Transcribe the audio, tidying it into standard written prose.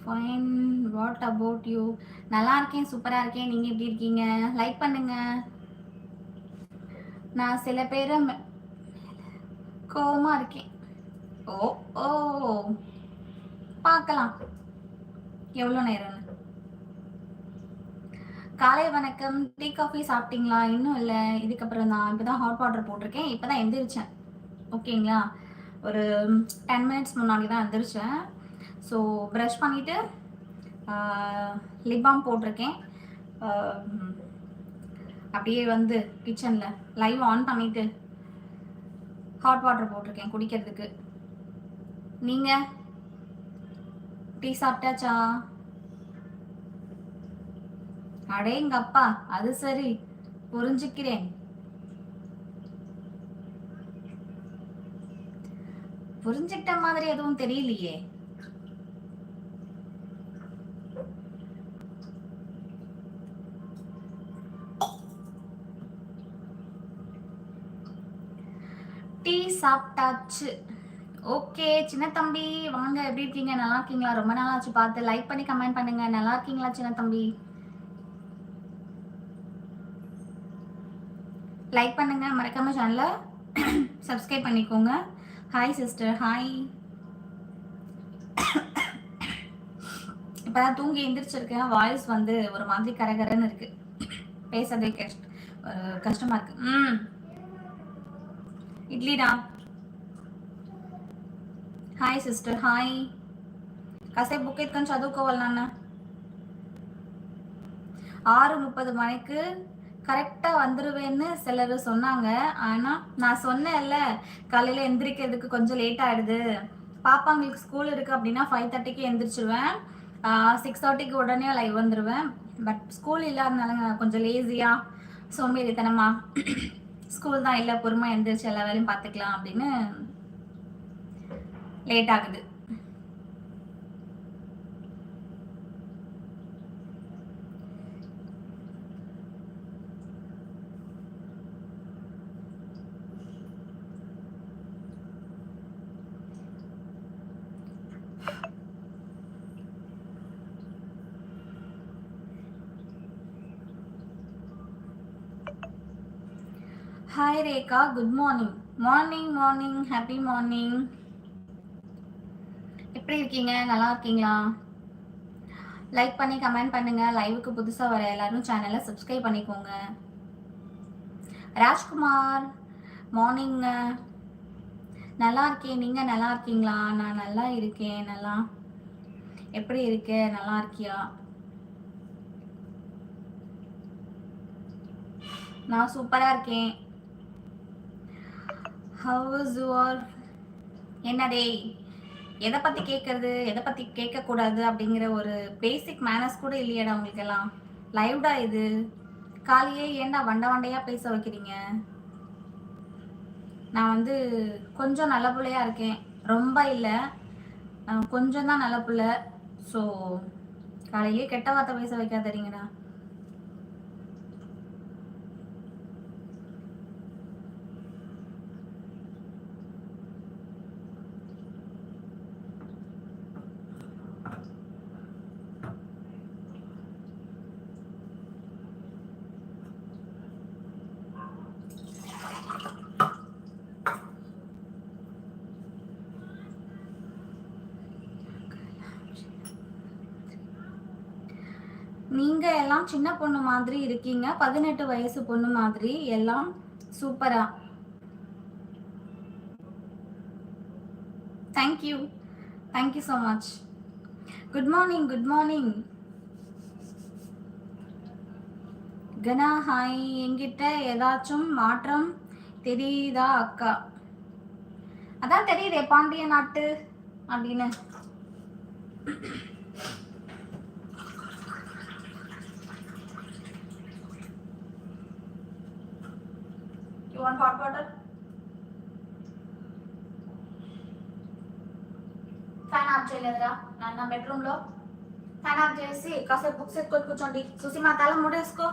Fine. What about you? நல்லா இருக்கேன், சூப்பரா இருக்கேன். நீங்க எப்படி இருக்கீங்க? லைக் பண்ணுங்க. நான் சில பேரை கோவமா இருக்கேன். ஓ ஓ பார்க்கலாம் எவ்வளோ நேரம்னு. காலை வணக்கம். டீ காஃபி சாப்பிட்டீங்களா? இன்னும் இல்லை, இதுக்கப்புறம் தான். இப்போதான் ஹாட் வாட்டர் போட்டிருக்கேன், இப்போதான் எந்திரிச்சேன். ஓகேங்களா, ஒரு 10 மினிட்ஸ் முன்னாடி தான் எந்திரிச்சேன். ஸோ ப்ரஷ் பண்ணிவிட்டு லிப் பாம் போட்டிருக்கேன். அப்படியே வந்து கிச்சனில் லைவ் ஆன் பண்ணிவிட்டு ஹாட் வாட்டர் போட்டிருக்கேன் குடிக்கிறதுக்கு. நீங்கள் டீ சாப்பிட்டாச்சா? அடேங்கப்பா, அது சரி, புரிஞ்சுக்கிறேன். புரிஞ்சுக்கிட்ட மாதிரி எதுவும் தெரியலையே. டீ சாப்பிட்டாச்சு. ஓகே சின்ன தம்பி வாங்க, எப்படி இருக்கீங்க? நல்லா இருக்கீங்களா? ரொம்ப நாள் ஆச்சு பார்த்து. லைக் பண்ணி கமெண்ட் பண்ணுங்க. நல்லா இருக்கீங்களா சின்ன தம்பி? லைக் பண்ணுங்க, மறக்காம சேனலை சப்ஸ்கிரைப் பண்ணிக்கோங்க. Hi sister, hi. இப்போதான் தூங்கி எந்திரிச்சிருக்கேன். வாய்ஸ் வந்து ஒரு மாதிரி கரகரன்னு இருக்கு, பேசுறதே கஷ்டமா இருக்கு. இட்லிடா. Hi sister, hi. కాసేపు బుక్ ఎత్తుకొని చదువుకోవాలి నాన్న. 6:30 மணிக்கு கரெக்டாக வந்துடுவேன்னு சிலர் சொன்னாங்க. ஆனால் நான் சொன்னேன்ல, காலையில் எந்திரிக்கிறதுக்கு கொஞ்சம் லேட் ஆகிடுது, பாப்பாங்களுக்கு ஸ்கூல் இருக்குது அப்படின்னா 5:30க்கு எந்திரிச்சிருவேன். 6:30க்கு உடனே லைவ் வந்துடுவேன். பட் ஸ்கூல் இல்லாதனால கொஞ்சம் லேசியாக சோம்பேறித்தனமா ஸ்கூல் தான் இல்லை, பொறுமை எந்திரிச்சு எல்லா வேலையும் பார்த்துக்கலாம் அப்படின்னு லேட் ஆகுது. Hi Rekha, good morning. Morning morning, happy morning. எப்படி இருக்கீங்க? நல்லா இருக்கீங்களா? லைக் பண்ணி கமெண்ட் பண்ணுங்க. லைவுக்கு புதுசாக வர எல்லாரும் சேனலை சப்ஸ்கிரைப் பண்ணிக்கோங்க. ராஜ்குமார் மார்னிங்க. நல்லா இருக்கேன், நீங்கள் நல்லா இருக்கீங்களா? நான் நல்லா இருக்கேன். நல்லா எப்படி இருக்க? நல்லா இருக்கியா? நான் சூப்பராக இருக்கேன். How is your? என்னடே, எதை பற்றி கேட்கறது, எதை பற்றி கேட்கக்கூடாது அப்படிங்கிற ஒரு பேசிக் மேனர்ஸ் கூட இல்லையாடா உங்களுக்கெல்லாம்? லைவ்டா இது. காலையே ஏன்டா வண்டையாக பேச வைக்கிறீங்க? நான் வந்து கொஞ்சம் நல்ல பிள்ளையாக இருக்கேன், ரொம்ப இல்லை, கொஞ்சம் தான் நல்ல பிள்ளை. ஸோ காலையிலே கெட்ட வார்த்தை பேச வைக்காதீங்கடா. நீங்க எல்லாம் சின்ன பொண்ணு மாதிரி இருக்கீங்க, 18 வயசு பொண்ணு மாதிரி எல்லாம் சூப்பரா. Thank you, thank you so much. Good morning, good morning. கனா ஹாய். என்கிட்ட ஏதாச்சும் மாற்றம் தெரியுதா அக்கா? அதான் தெரியுதே, பாண்டிய நாட்டு அப்படின்னு. You want hot water? Fan off చేయలేదురా నాన్న బెడ్రూమ్ లో? ఫ్యాన్ ఆఫ్ చేసి కాసేపు బుక్స్ ఎత్తుకొని కూర్చోండి. సుసిమా తల ముడేసుకో.